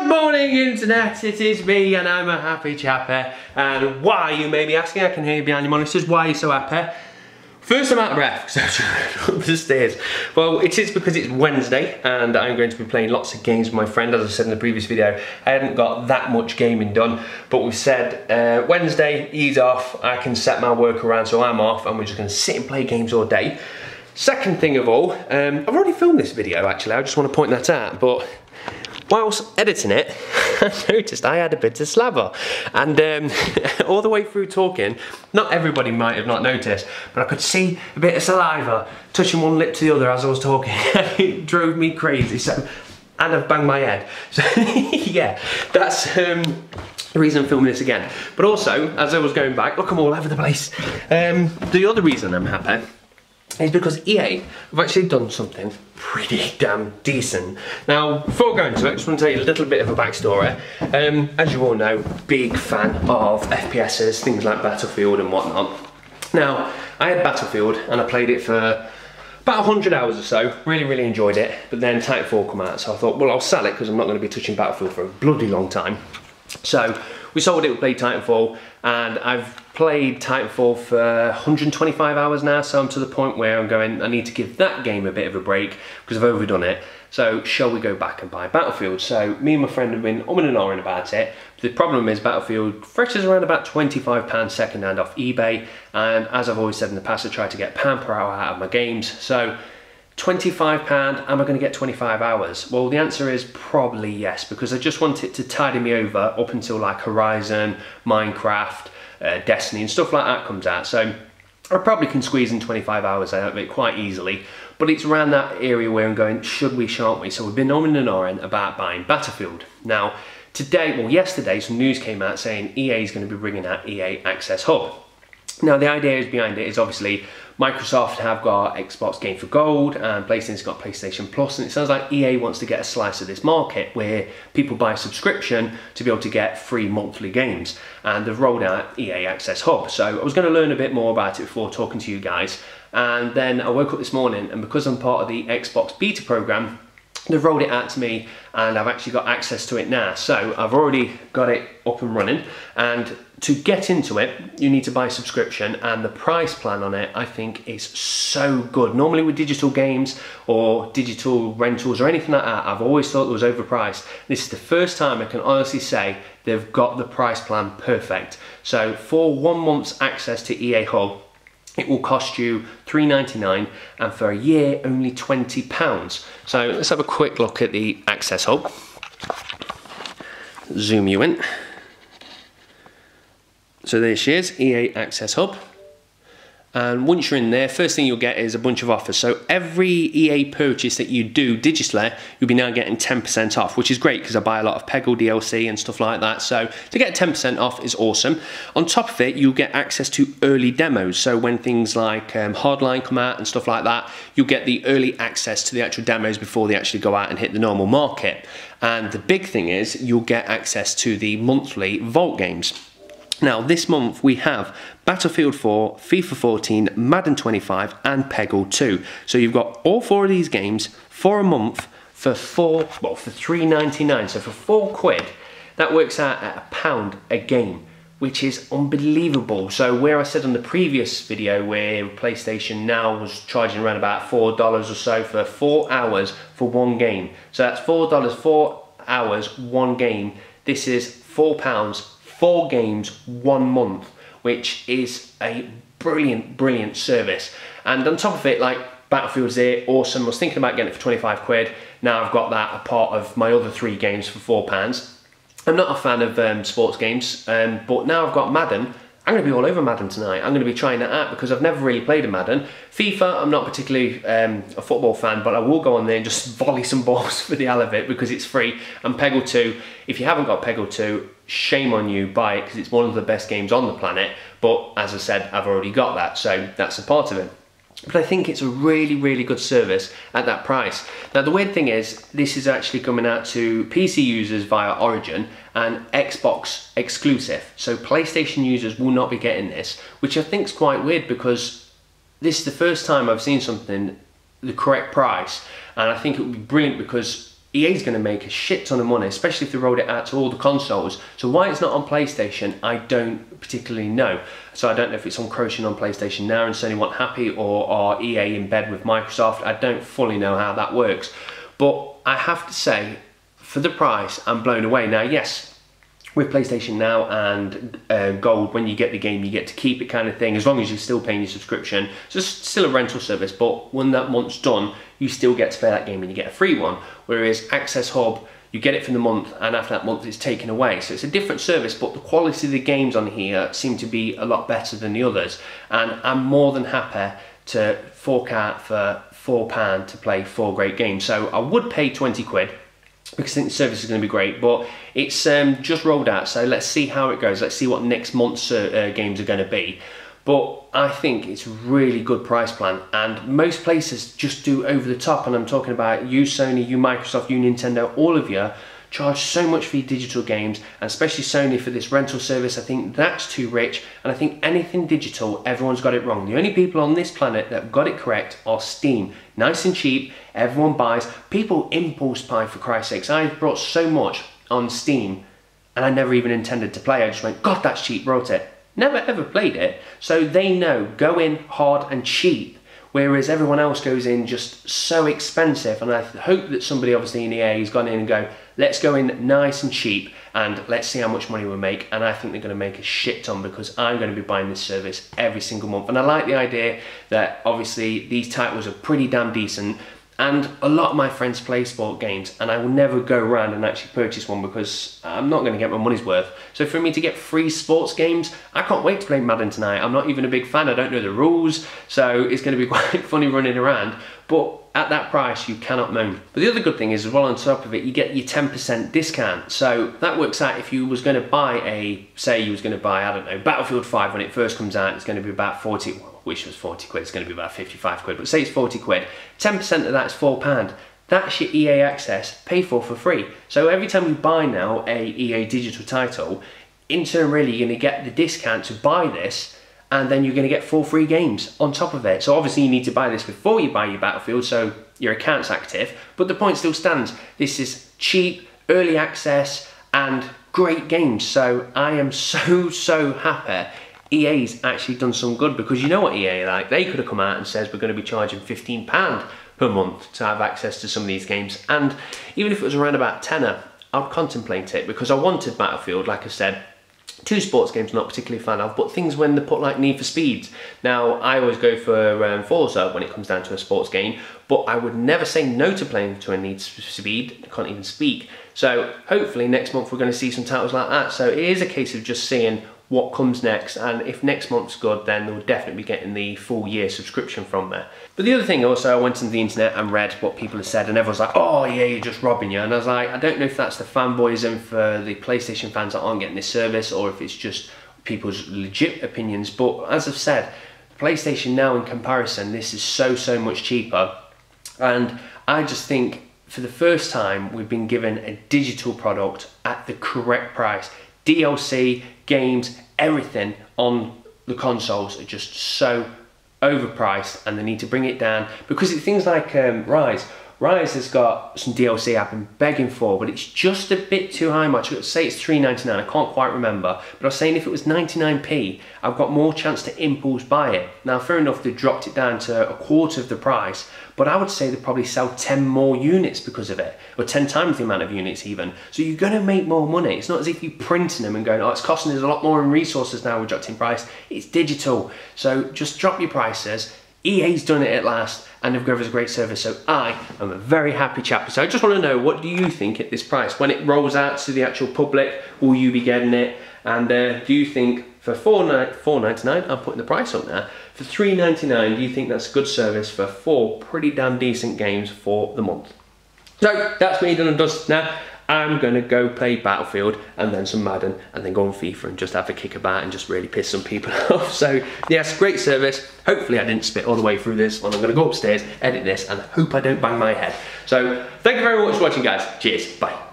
Morning internet, it is me and I'm a happy chapper. And why, you may be asking, I can hear you behind your monitors, why are you so happy? First, I'm out of breath because I'm trying up the stairs. Well, it is because it's Wednesday and I'm going to be playing lots of games with my friend. As I said in the previous video, I hadn't got that much gaming done, but we've said Wednesday, he's off, I can set my work around, so I'm off and we're just going to sit and play games all day. Second thing of all, I've already filmed this video actually, I just want to point that out, but whilst editing it, I noticed I had a bit of slaver. And all the way through talking, not everybody might have not noticed, but I could see a bit of saliva touching one lip to the other as I was talking. It drove me crazy, so, and I've banged my head. So yeah, that's the reason I'm filming this again. But also, as I was going back, look, I'm all over the place. The other reason I'm happy is because EA have actually done something pretty damn decent. Now, before going into it, I just want to tell you a little bit of a backstory. As you all know, big fan of FPSs, things like Battlefield and whatnot. Now, I had Battlefield and I played it for about 100 hours or so, really enjoyed it, but then Titanfall come out, so I thought, well, I'll sell it because I'm not going to be touching Battlefield for a bloody long time. So we sold it, we played Titanfall, and I've played Titanfall for 125 hours now, so I'm to the point where I'm going, I need to give that game a bit of a break because I've overdone it. So shall we go back and buy Battlefield? So me and my friend have been umming and ahhing about it. The problem is Battlefield fetches around about £25 second hand off eBay, and as I've always said in the past, I try to get £1 per hour out of my games. So £25, am I going to get 25 hours? Well, the answer is probably yes, because I just want it to tidy me over up until like Horizon, Minecraft, Destiny and stuff like that comes out. So I probably can squeeze in 25 hours out of it quite easily, but it's around that area where I'm going, should we, shan't we? So we've been umming and ahhing about buying Battlefield. Now, today, well yesterday, some news came out saying EA is going to be bringing out EA Access Hub. Now, the idea behind it is obviously Microsoft have got Xbox Game for Gold and PlayStation's got PlayStation Plus, and it sounds like EA wants to get a slice of this market where people buy a subscription to be able to get free monthly games, and they've rolled out EA Access Hub. So I was going to learn a bit more about it before talking to you guys, and then I woke up this morning, and because I'm part of the Xbox beta program, they've rolled it out to me and I've actually got access to it now. So I've already got it up and running, and to get into it you need to buy a subscription, and the price plan on it I think is so good. Normally with digital games or digital rentals or anything like that, I've always thought it was overpriced. This is the first time I can honestly say they've got the price plan perfect. So for 1 month's access to EA Hub, it will cost you $3.99, and for a year only £20. So let's have a quick look at the Access Hub. Zoom you in. So there she is, EA Access Hub. And once you're in there, first thing you'll get is a bunch of offers. So every EA purchase that you do digitally, you'll be now getting 10% off, which is great because I buy a lot of Peggle DLC and stuff like that. So to get 10% off is awesome. On top of it, you'll get access to early demos. So when things like Hardline come out and stuff like that, you'll get the early access to the actual demos before they actually go out and hit the normal market. And the big thing is you'll get access to the monthly Vault games. Now, this month we have Battlefield 4, FIFA 14, Madden 25 and Peggle 2. So you've got all 4 of these games for a month for $3.99. So for £4, that works out at £1 a game, which is unbelievable. So where I said on the previous video where PlayStation Now was charging around about $4 or so for 4 hours for one game. So that's $4, 4 hours, one game. This is £4, 4 games, 1 month, which is a brilliant service. And on top of it, like Battlefield's there, awesome. I was thinking about getting it for 25 quid. Now I've got that a part of my other 3 games for £4. I'm not a fan of sports games, but now I've got Madden. I'm going to be all over Madden tonight. I'm going to be trying that out because I've never really played a Madden. FIFA, I'm not particularly a football fan, but I will go on there and just volley some balls for the hell of it because it's free. And Peggle 2, if you haven't got Peggle 2, shame on you, buy it because it's one of the best games on the planet. But as I said, I've already got that, so that's a part of it. But I think it's a really good service at that price. Now the weird thing is, this is actually coming out to PC users via Origin and Xbox exclusive. So PlayStation users will not be getting this, which I think is quite weird because this is the first time I've seen something the correct price, and I think it would be brilliant because EA's going to make a shit ton of money, especially if they rolled it out to all the consoles. So why it's not on PlayStation, I don't particularly know. So I don't know if it's encroaching on PlayStation now and Sony weren't happy, or are EA in bed with Microsoft. I don't fully know how that works. But I have to say, for the price, I'm blown away. Now, yes, with PlayStation Now and Gold, when you get the game, you get to keep it kind of thing, as long as you're still paying your subscription. So it's still a rental service, but when that month's done, you still get to play that game and you get a free one. Whereas Access Hub, you get it for the month, and after that month it's taken away. So it's a different service, but the quality of the games on here seem to be a lot better than the others. And I'm more than happy to fork out for £4 to play 4 great games. So I would pay 20 quid, because I think the service is going to be great, but it's just rolled out, so let's see how it goes. Let's see what next month's games are going to be. But I think it's a really good price plan, and most places just do over the top, and I'm talking about you Sony, you Microsoft, you Nintendo, all of you charge so much for your digital games, and especially Sony for this rental service. I think that's too rich, and I think anything digital, everyone's got it wrong. The only people on this planet that got it correct are Steam. Nice and cheap, everyone buys. People impulse buy, for Christ's sakes. I brought so much on Steam, and I never even intended to play. I just went, God, that's cheap, wrote it. Never ever played it. So they know, go in hard and cheap. Whereas everyone else goes in just so expensive, and I hope that somebody obviously in EA has gone in and go, let's go in nice and cheap and let's see how much money we make. And I think they're going to make a shit ton, because I'm going to be buying this service every single month. And I like the idea that obviously these titles are pretty damn decent, and a lot of my friends play sport games, and I will never go around and actually purchase one because I'm not going to get my money's worth. So for me to get free sports games, I can't wait to play Madden tonight. I'm not even a big fan, I don't know the rules, so it's going to be quite funny running around. But at that price, you cannot moan. But the other good thing is, as well, on top of it, you get your 10% discount. So that works out if you was going to buy say you was going to buy, I don't know, Battlefield 5 when it first comes out, it's going to be about 40, well, wish it was 40 quid, it's going to be about 55 quid, but say it's 40 quid, 10% of that's £4. That's your EA access, pay for free. So every time you buy now a EA digital title, in turn really you're going to get the discount to buy this, and then you're going to get 4 free games on top of it. So obviously you need to buy this before you buy your Battlefield, so your account's active, but the point still stands. This is cheap, early access, and great games. So I am so happy EA's actually done some good, because you know what EA are like. They could have come out and says we're going to be charging £15 per month to have access to some of these games, and even if it was around about tenner, I'd contemplate it, because I wanted Battlefield, like I said. 2 sports games I'm not particularly a fan of, but things when they put like Need for Speed. Now, I always go for Forza when it comes down to a sports game, but I would never say no to playing to a Need for Speed. I can't even speak. So hopefully next month we're going to see some titles like that. So it is a case of just seeing what comes next, and if next month's good, then they'll definitely be getting the full year subscription from there. But the other thing also, I went on the internet and read what people have said, and everyone's like, oh yeah, you're just robbing you. And I was like, I don't know if that's the fanboyism for the PlayStation fans that aren't getting this service, or if it's just people's legit opinions. But as I've said, PlayStation Now in comparison, this is so much cheaper. And I just think for the first time, we've been given a digital product at the correct price. DLC, games, everything on the consoles are just so overpriced, and they need to bring it down, because it's things like Rise. Rise has got some DLC I've been begging for, but it's just a bit too high much. I'd say it's $3.99, I can't quite remember, but I was saying if it was 99p, I've got more chance to impulse buy it. Now fair enough, they dropped it down to a quarter of the price, but I would say they probably sell 10 more units because of it, or 10 times the amount of units even. So you're gonna make more money. It's not as if you're printing them and going, oh, it's costing us a lot more in resources now, we're dropping price. It's digital, so just drop your prices. EA's done it at last, and they've given us a great service, so I am a very happy chap. So I just want to know, what do you think at this price? When it rolls out to the actual public, will you be getting it? And do you think for $4.99, I'm putting the price up there, for $3.99, do you think that's a good service for 4 pretty damn decent games for the month? So that's me done and dusted now. I'm gonna go play Battlefield and then some Madden and then go on FIFA and just have a kick about and just really piss some people off. So yes, great service. Hopefully I didn't spit all the way through this one. I'm gonna go upstairs, edit this, and hope I don't bang my head. So thank you very much for watching, guys. Cheers, bye.